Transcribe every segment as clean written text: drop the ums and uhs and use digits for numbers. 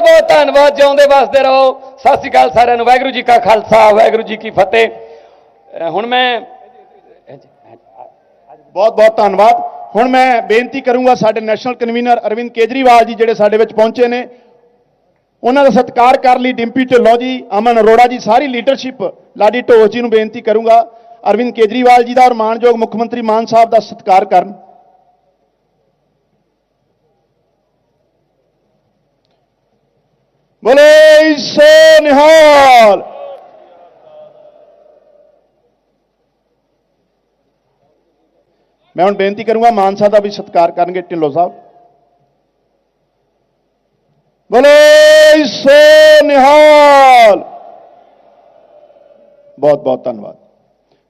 बहुत धन्यवाद। जिउंदे वसदे रहो। सत श्री अकाल सारिआं नूं। वाहिगुरू जी का खालसा, वाहिगुरू जी की फतेह। हुण मैं बहुत बहुत धन्यवाद। हुण मैं बेनती करूंगा साडे नैशनल कन्वीनर अरविंद केजरीवाल जी जिहड़े साडे विच पहुंचे ने, उन्हां दा सत्कार कर लई डिंपी ढिल्लों जी, अमन अरोड़ा जी, सारी लीडरशिप, लाडी ढोस जी नूं बेनती करूंगा अरविंद केजरीवाल जी दा और मानयोग मुख मंत्री मान साहब दा सत्कार करन। बोले सो निहाल। मैं हुण बेनती करूंगा मान साहब का भी सत्कार करेंगे ढिल्लों साहब। बोले सो निहाल। बहुत बहुत धन्यवाद।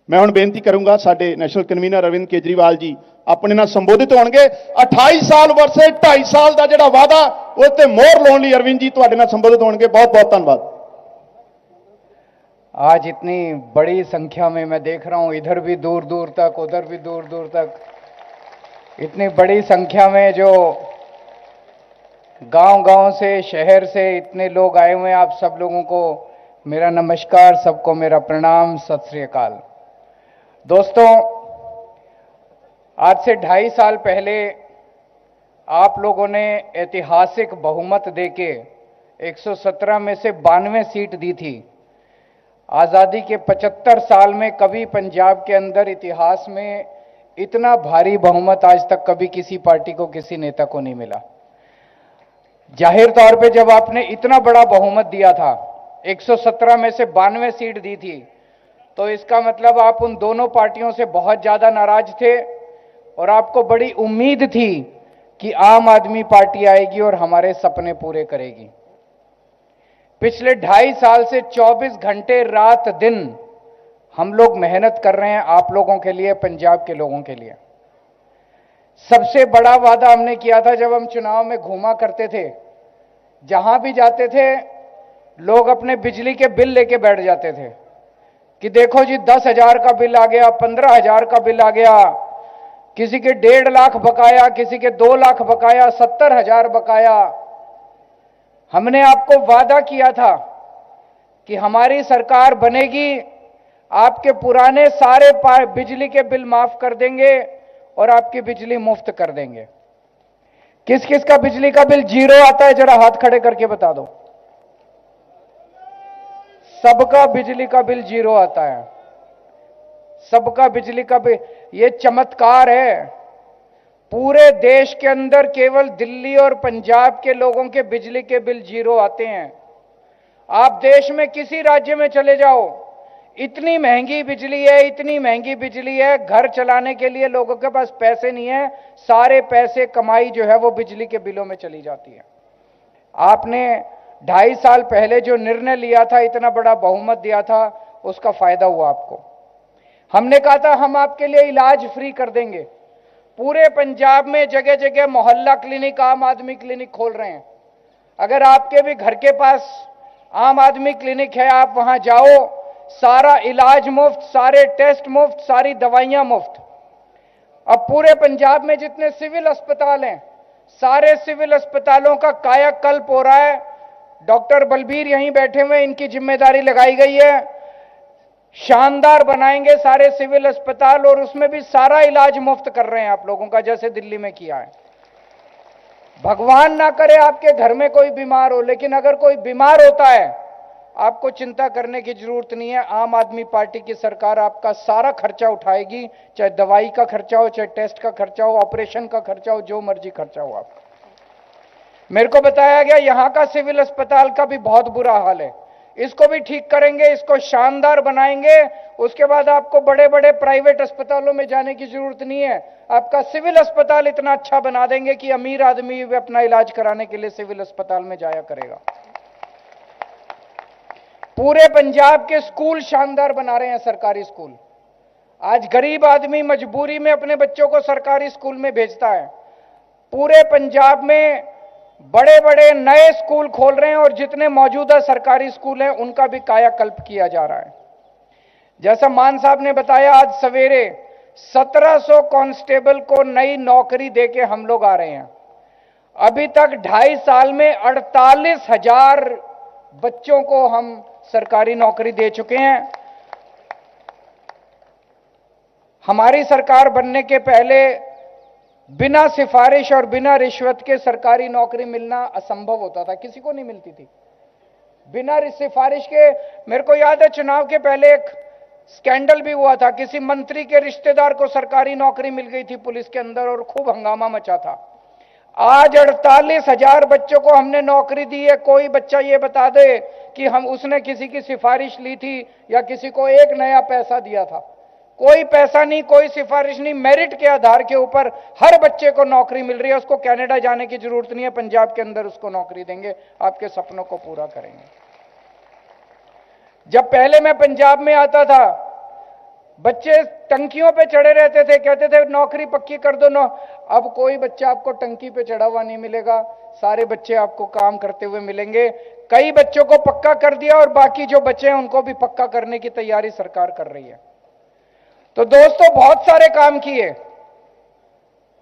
मैं हुण बेनती करूंगा साडे नैशनल कन्वीनर अरविंद केजरीवाल जी अपने नाल संबोधित होणगे। 28 साल वर्षे 2.5 साल का जिहड़ा वादा उस ते मोहर लाउण लई अरविंद जी तुहाडे नाल संबोधित होणगे। बहुत बहुत धन्यवाद। आज इतनी बड़ी संख्या में मैं देख रहा हूं, इधर भी दूर दूर तक, उधर भी दूर दूर तक, इतनी बड़ी संख्या में जो गांव-गांव से, शहर से इतने लोग आए हुए हैं। आप सब लोगों को मेरा नमस्कार, सबको मेरा प्रणाम, सत श्री अकाल। दोस्तों, आज से 2.5 साल पहले आप लोगों ने ऐतिहासिक बहुमत देके 117 में से 92 सीट दी थी। आज़ादी के 75 साल में कभी पंजाब के अंदर इतिहास में इतना भारी बहुमत आज तक कभी किसी पार्टी को, किसी नेता को नहीं मिला। जाहिर तौर पे जब आपने इतना बड़ा बहुमत दिया था, 117 में से 92 सीट दी थी, तो इसका मतलब आप उन दोनों पार्टियों से बहुत ज्यादा नाराज थे और आपको बड़ी उम्मीद थी कि आम आदमी पार्टी आएगी और हमारे सपने पूरे करेगी। पिछले 2.5 साल से 24 घंटे रात दिन हम लोग मेहनत कर रहे हैं आप लोगों के लिए, पंजाब के लोगों के लिए। सबसे बड़ा वादा हमने किया था जब हम चुनाव में घूमा करते थे, जहां भी जाते थे लोग अपने बिजली के बिल लेके बैठ जाते थे कि देखो जी 10,000 का बिल आ गया, 15,000 का बिल आ गया, किसी के 1.5 लाख बकाया, किसी के 2 लाख बकाया, 70,000 बकाया। हमने आपको वादा किया था कि हमारी सरकार बनेगी, आपके पुराने सारे बिजली के बिल माफ कर देंगे और आपकी बिजली मुफ्त कर देंगे। किस किस का बिजली का बिल जीरो आता है, जरा हाथ खड़े करके बता दो। सबका बिजली का बिल जीरो आता है, सबका बिजली का बिल। ये चमत्कार है। पूरे देश के अंदर केवल दिल्ली और पंजाब के लोगों के बिजली के बिल जीरो आते हैं। आप देश में किसी राज्य में चले जाओ, इतनी महंगी बिजली है, इतनी महंगी बिजली है, घर चलाने के लिए लोगों के पास पैसे नहीं है, सारे पैसे कमाई जो है वो बिजली के बिलों में चली जाती है। आपने 2.5 साल पहले जो निर्णय लिया था, इतना बड़ा बहुमत दिया था, उसका फायदा हुआ आपको। हमने कहा था हम आपके लिए इलाज फ्री कर देंगे। पूरे पंजाब में जगह जगह मोहल्ला क्लिनिक, आम आदमी क्लिनिक खोल रहे हैं। अगर आपके भी घर के पास आम आदमी क्लिनिक है, आप वहां जाओ, सारा इलाज मुफ्त, सारे टेस्ट मुफ्त, सारी दवाइयां मुफ्त। अब पूरे पंजाब में जितने सिविल अस्पताल हैं, सारे सिविल अस्पतालों का कायाकल्प हो रहा है। डॉक्टर बलबीर यहीं बैठे हुए, इनकी जिम्मेदारी लगाई गई है। शानदार बनाएंगे सारे सिविल अस्पताल और उसमें भी सारा इलाज मुफ्त कर रहे हैं आप लोगों का, जैसे दिल्ली में किया है। भगवान ना करे आपके घर में कोई बीमार हो, लेकिन अगर कोई बीमार होता है, आपको चिंता करने की जरूरत नहीं है। आम आदमी पार्टी की सरकार आपका सारा खर्चा उठाएगी, चाहे दवाई का खर्चा हो, चाहे टेस्ट का खर्चा हो, ऑपरेशन का खर्चा हो, जो मर्जी खर्चा हो आपका। मेरे को बताया गया यहां का सिविल अस्पताल का भी बहुत बुरा हाल है, इसको भी ठीक करेंगे, इसको शानदार बनाएंगे। उसके बाद आपको बड़े बड़े प्राइवेट अस्पतालों में जाने की जरूरत नहीं है। आपका सिविल अस्पताल इतना अच्छा बना देंगे कि अमीर आदमी भी अपना इलाज कराने के लिए सिविल अस्पताल में जाया करेगा। पूरे पंजाब के स्कूल शानदार बना रहे हैं, सरकारी स्कूल। आज गरीब आदमी मजबूरी में अपने बच्चों को सरकारी स्कूल में भेजता है। पूरे पंजाब में बड़े बड़े नए स्कूल खोल रहे हैं और जितने मौजूदा सरकारी स्कूल हैं उनका भी कायाकल्प किया जा रहा है। जैसा मान साहब ने बताया, आज सवेरे 1700 कांस्टेबल को नई नौकरी देके हम लोग आ रहे हैं। अभी तक 2.5 साल में 48,000 बच्चों को हम सरकारी नौकरी दे चुके हैं। हमारी सरकार बनने के पहले बिना सिफारिश और बिना रिश्वत के सरकारी नौकरी मिलना असंभव होता था, किसी को नहीं मिलती थी बिना सिफारिश के। मेरे को याद है चुनाव के पहले एक स्कैंडल भी हुआ था, किसी मंत्री के रिश्तेदार को सरकारी नौकरी मिल गई थी पुलिस के अंदर और खूब हंगामा मचा था। आज 48,000 बच्चों को हमने नौकरी दी है। कोई बच्चा ये बता दे कि हम उसने किसी की सिफारिश ली थी या किसी को एक नया पैसा दिया था? कोई पैसा नहीं, कोई सिफारिश नहीं, मेरिट के आधार के ऊपर हर बच्चे को नौकरी मिल रही है। उसको कनाडा जाने की जरूरत नहीं है, पंजाब के अंदर उसको नौकरी देंगे, आपके सपनों को पूरा करेंगे। जब पहले मैं पंजाब में आता था, बच्चे टंकियों पे चढ़े रहते थे, कहते थे नौकरी पक्की कर दो। अब कोई बच्चा आपको टंकी पे चढ़ा हुआ नहीं मिलेगा, सारे बच्चे आपको काम करते हुए मिलेंगे। कई बच्चों को पक्का कर दिया और बाकी जो बच्चे हैं उनको भी पक्का करने की तैयारी सरकार कर रही है। तो दोस्तों, बहुत सारे काम किए,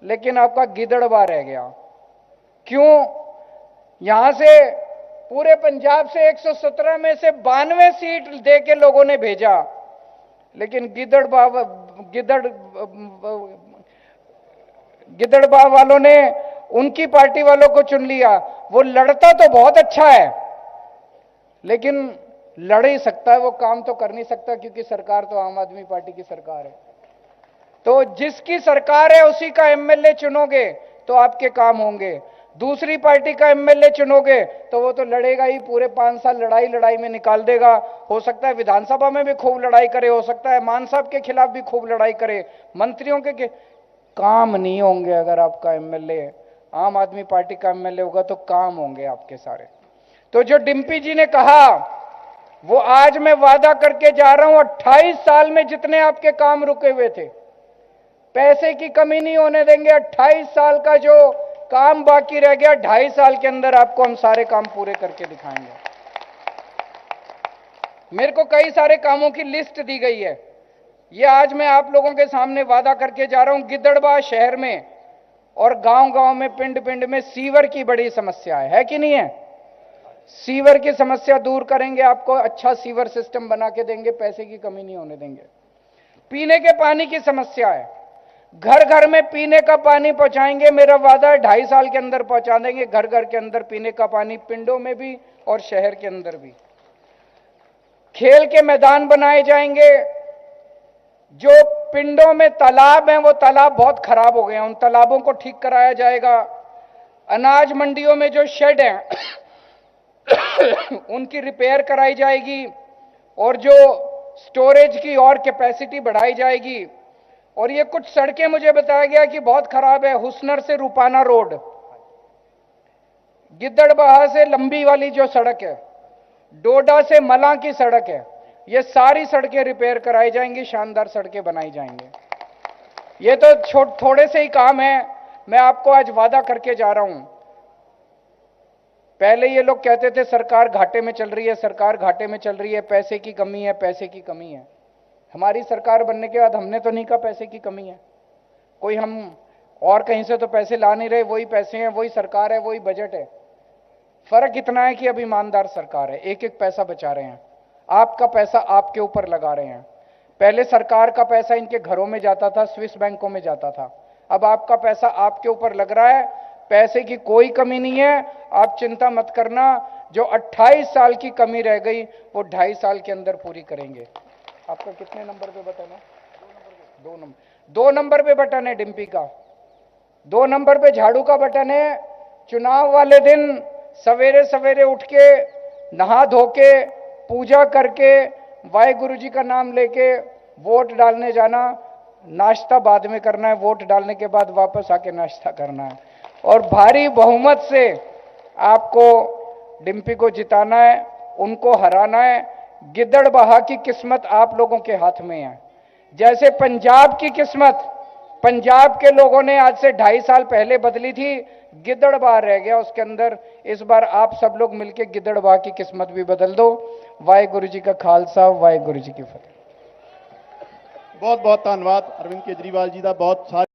लेकिन आपका गिदड़बा रह गया। क्यों? यहां से पूरे पंजाब से 117 में से 92 सीट दे के लोगों ने भेजा, लेकिन गिदड़बा वालों ने उनकी पार्टी वालों को चुन लिया। वो लड़ता तो बहुत अच्छा है, लेकिन लड़ ही सकता है, वो काम तो कर नहीं सकता, क्योंकि सरकार तो आम आदमी पार्टी की सरकार है। तो जिसकी सरकार है उसी का एमएलए चुनोगे तो आपके काम होंगे। दूसरी पार्टी का एमएलए चुनोगे तो वो तो लड़ेगा ही, पूरे 5 साल लड़ाई में निकाल देगा। हो सकता है विधानसभा में भी खूब लड़ाई करे, हो सकता है मान साहब के खिलाफ भी खूब लड़ाई करे, मंत्रियों के काम नहीं होंगे। अगर आपका एमएलए आम आदमी पार्टी का एमएलए होगा तो काम होंगे आपके सारे। तो जो डिम्पी जी ने कहा वो आज मैं वादा करके जा रहा हूं, 28 साल में जितने आपके काम रुके हुए थे, पैसे की कमी नहीं होने देंगे। 28 साल का जो काम बाकी रह गया, 2.5 साल के अंदर आपको हम सारे काम पूरे करके दिखाएंगे। मेरे को कई सारे कामों की लिस्ट दी गई है, ये आज मैं आप लोगों के सामने वादा करके जा रहा हूं। गिद्दड़बाह शहर में और गांव-गांव में, पिंड-पिंड में सीवर की बड़ी समस्या है कि नहीं है? सीवर की समस्या दूर करेंगे, आपको अच्छा सीवर सिस्टम बना के देंगे, पैसे की कमी नहीं होने देंगे। पीने के पानी की समस्या है, घर घर में पीने का पानी पहुंचाएंगे। मेरा वादा है 2.5 साल के अंदर पहुंचा देंगे घर घर के अंदर पीने का पानी, पिंडों में भी और शहर के अंदर भी। खेल के मैदान बनाए जाएंगे। जो पिंडों में तालाब हैं वो तालाब बहुत खराब हो गए हैं, उन तालाबों को ठीक कराया जाएगा। अनाज मंडियों में जो शेड हैं उनकी रिपेयर कराई जाएगी और जो स्टोरेज की और कैपेसिटी बढ़ाई जाएगी। और ये कुछ सड़कें मुझे बताया गया कि बहुत खराब है। हुसनर से रूपाना रोड, गिद्दड़बाह से लंबी वाली जो सड़क है, डोडा से मलां की सड़क है, ये सारी सड़कें रिपेयर कराई जाएंगी, शानदार सड़कें बनाई जाएंगी। ये तो थोड़े से ही काम है, मैं आपको आज वादा करके जा रहा हूं। पहले ये लोग कहते थे सरकार घाटे में चल रही है, सरकार घाटे में चल रही है, पैसे की कमी है, पैसे की कमी है। हमारी सरकार बनने के बाद हमने तो नहीं कहा पैसे की कमी है, कोई हम और कहीं से तो पैसे ला नहीं रहे, वही पैसे हैं, वही सरकार है, वही बजट है। फर्क इतना है कि अब ईमानदार सरकार है, एक एक पैसा बचा रहे हैं, आपका पैसा आपके ऊपर लगा रहे हैं। पहले सरकार का पैसा इनके घरों में जाता था, स्विस बैंकों में जाता था, अब आपका पैसा आपके ऊपर लग रहा है। पैसे की कोई कमी नहीं है, आप चिंता मत करना। जो 28 साल की कमी रह गई वो 2.5 साल के अंदर पूरी करेंगे। आपका कितने नंबर पे बटन है? 2 नंबर। 2 नंबर पे बटन है डिम्पी का, 2 नंबर पे झाड़ू का बटन है। चुनाव वाले दिन सवेरे सवेरे उठ के नहा धो के पूजा करके वाहेगुरु जी का नाम लेके वोट डालने जाना। नाश्ता बाद में करना है, वोट डालने के बाद वापस आके नाश्ता करना है और भारी बहुमत से आपको डिम्पी को जिताना है, उनको हराना है। गिद्दड़बाह की किस्मत आप लोगों के हाथ में है। जैसे पंजाब की किस्मत पंजाब के लोगों ने आज से 2.5 साल पहले बदली थी, गिद्दड़बाह रह गया उसके अंदर। इस बार आप सब लोग मिलकर गिद्दड़बाह की किस्मत भी बदल दो। वाहेगुरु जी का खालसा, वाहेगुरु जी की फतेह। बहुत बहुत धन्यवाद अरविंद केजरीवाल जी का। बहुत सारे